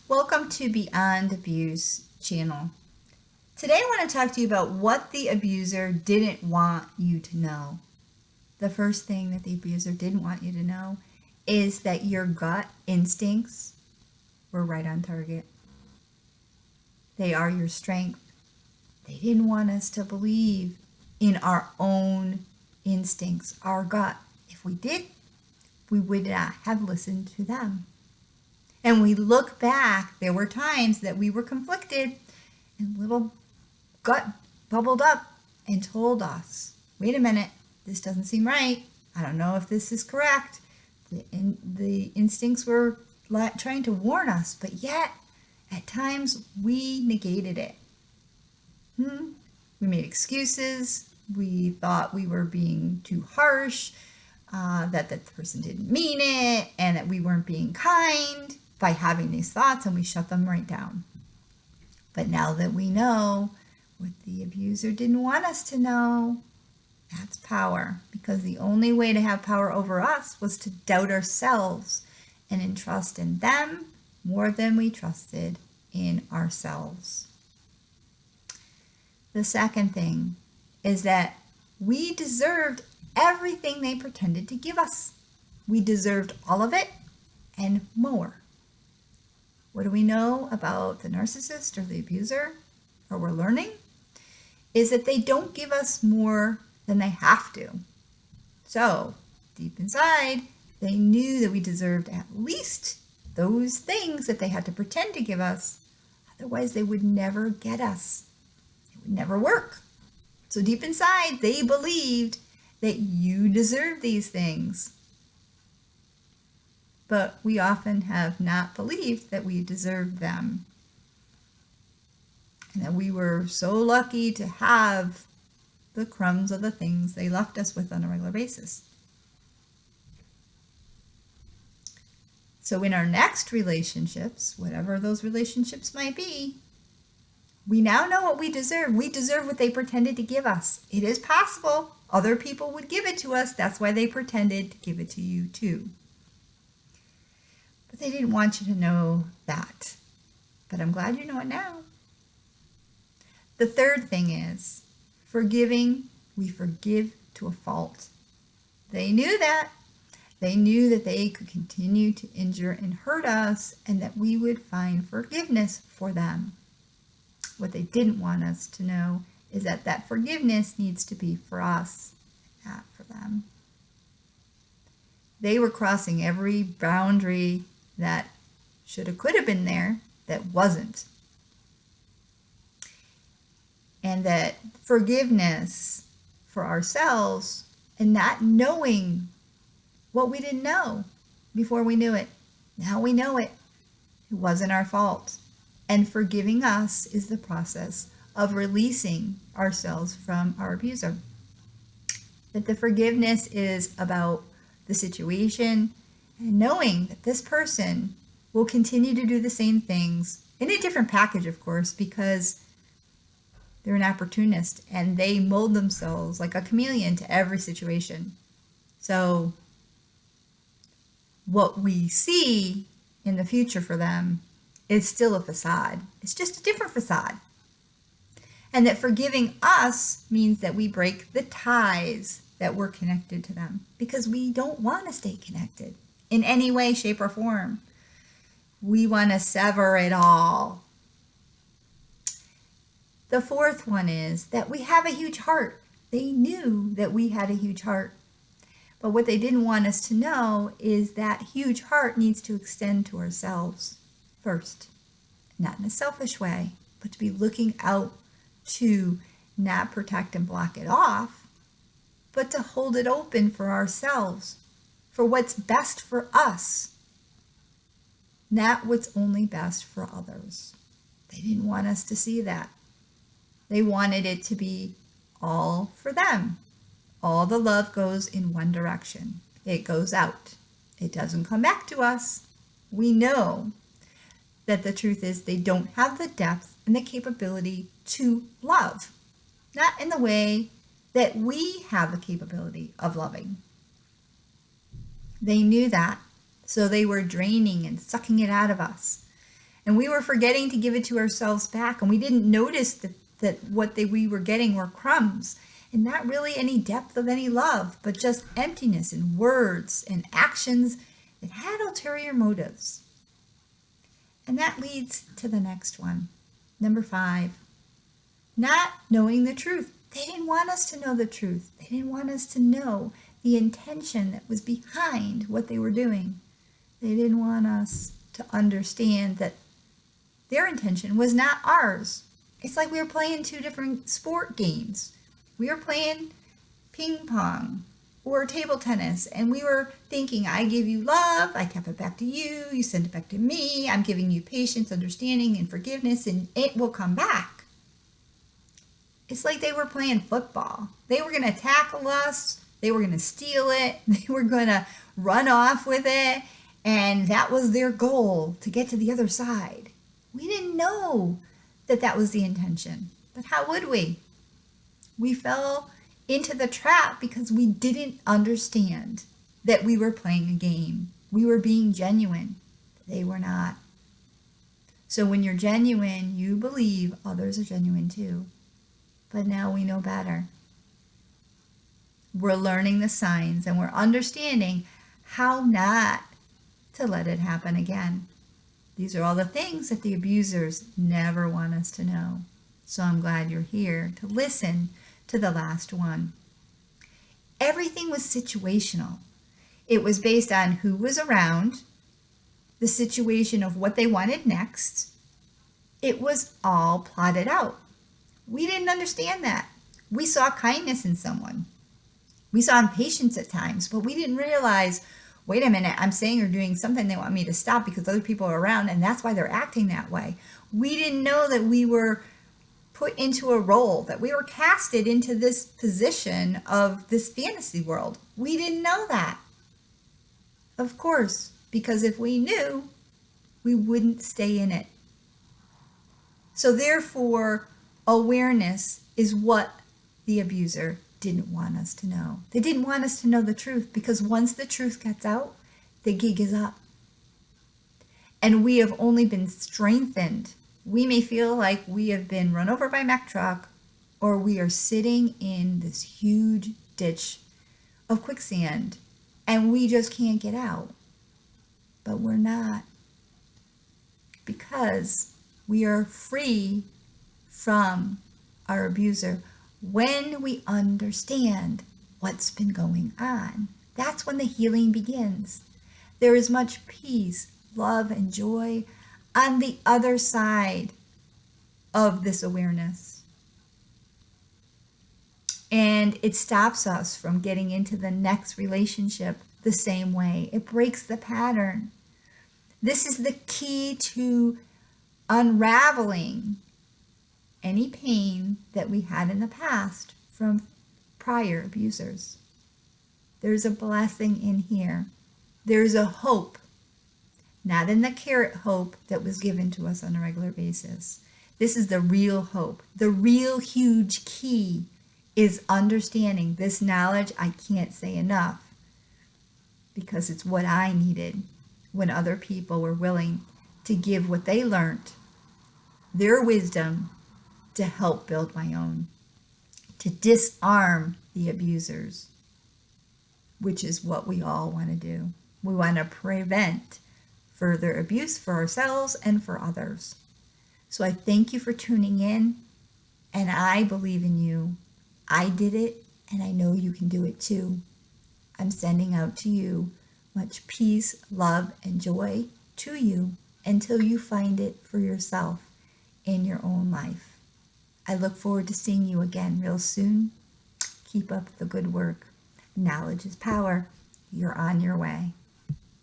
Welcome to Beyond Abuse channel. Today I want to talk to you about what the abuser didn't want you to know. The first thing that the abuser didn't want you to know is that your gut instincts were right on target. They are your strength. They didn't want us to believe in our own instincts, our gut. If we did, we would not have listened to them. And we look back, there were times that we were conflicted and little gut bubbled up and told us, wait a minute, this doesn't seem right. I don't know if this is correct. The instincts were trying to warn us, but yet at times we negated it. We made excuses. We thought we were being too harsh, that the person didn't mean it, and that we weren't being kind by having these thoughts, and we shut them right down. But now that we know what the abuser didn't want us to know, that's power. Because the only way to have power over us was to doubt ourselves and entrust in them more than we trusted in ourselves. The second thing is that we deserved everything they pretended to give us. We deserved all of it and more. What do we know about the narcissist or the abuser, or we're learning, is that they don't give us more than they have to. So deep inside, they knew that we deserved at least those things that they had to pretend to give us. Otherwise, they would never get us. It would never work. So deep inside, they believed that you deserve these things. But we often have not believed that we deserved them. And that we were so lucky to have the crumbs of the things they left us with on a regular basis. So in our next relationships, whatever those relationships might be, we now know what we deserve. We deserve what they pretended to give us. It is possible other people would give it to us. That's why they pretended to give it to you too. But they didn't want you to know that. But I'm glad you know it now. The third thing is forgiving. We forgive to a fault. They knew that. They knew that they could continue to injure and hurt us, and that we would find forgiveness for them. What they didn't want us to know is that that forgiveness needs to be for us, not for them. They were crossing every boundary that should have, could have been there, that wasn't. And that forgiveness for ourselves and not knowing what we didn't know before we knew it. Now we know it. It wasn't our fault. And forgiving us is the process of releasing ourselves from our abuser. That the forgiveness is about the situation and knowing that this person will continue to do the same things in a different package, of course, because they're an opportunist and they mold themselves like a chameleon to every situation. So what we see in the future for them is still a facade. It's just a different facade. And that forgiving us means that we break the ties that we're connected to them, because we don't want to stay connected in any way, shape, or form. We want to sever it all. The fourth one is that we have a huge heart. They knew that we had a huge heart. But what they didn't want us to know is that huge heart needs to extend to ourselves first. Not in a selfish way, but to be looking out to not protect and block it off, but to hold it open for ourselves, for what's best for us, not what's only best for others. They didn't want us to see that. They wanted it to be all for them. All the love goes in one direction. It goes out. It doesn't come back to us. We know that the truth is they don't have the depth and the capability to love. Not in the way that we have the capability of loving. They knew that, so they were draining and sucking it out of us. And we were forgetting to give it to ourselves back. And we didn't notice that what we were getting were crumbs. And not really any depth of any love, but just emptiness in words and actions that had ulterior motives. And that leads to the next one. Number 5, not knowing the truth. They didn't want us to know the truth. They didn't want us to know the intention that was behind what they were doing. They didn't want us to understand that their intention was not ours. It's like we were playing 2 different sport games. We were playing ping pong or table tennis, and we were thinking, I give you love, I tap it back to you, you send it back to me, I'm giving you patience, understanding, and forgiveness, and it will come back. It's like they were playing football. They were going to tackle us, they were going to steal it, they were going to run off with it, and that was their goal, to get to the other side. We didn't know that that was the intention, but how would we? We fell into the trap because we didn't understand that we were playing a game. We were being genuine. They were not. So when you're genuine, you believe others are genuine too. But now we know better. We're learning the signs and we're understanding how not to let it happen again. These are all the things that the abusers never want us to know. So I'm glad you're here to listen to the last one. Everything was situational. It was based on who was around, the situation of what they wanted next. It was all plotted out. We didn't understand that. We saw kindness in someone. We saw impatience at times, but we didn't realize, wait a minute, I'm saying or doing something they want me to stop because other people are around, and that's why they're acting that way. We didn't know that we were put into a role, that we were casted into this position of this fantasy world. We didn't know that. Of course, because if we knew, we wouldn't stay in it. So therefore, awareness is what the abuser didn't want us to know. They didn't want us to know the truth, because once the truth gets out, the gig is up. And we have only been strengthened. We may feel like we have been run over by a Mack truck, or we are sitting in this huge ditch of quicksand and we just can't get out. But we're not, because we are free from our abuser when we understand what's been going on. That's when the healing begins. There is much peace, love, and joy on the other side of this awareness. And it stops us from getting into the next relationship the same way. It breaks the pattern. This is the key to unraveling any pain that we had in the past from prior abusers. There's a blessing in here. There's a hope. Not in the carrot hope that was given to us on a regular basis. This is the real hope. The real huge key is understanding this knowledge. I can't say enough, because it's what I needed when other people were willing to give what they learned, their wisdom, to help build my own, to disarm the abusers, which is what we all want to do. We want to prevent further abuse for ourselves and for others. So I thank you for tuning in, and I believe in you. I did it, and I know you can do it too. I'm sending out to you much peace, love, and joy to you until you find it for yourself in your own life. I look forward to seeing you again real soon. Keep up the good work. Knowledge is power. You're on your way.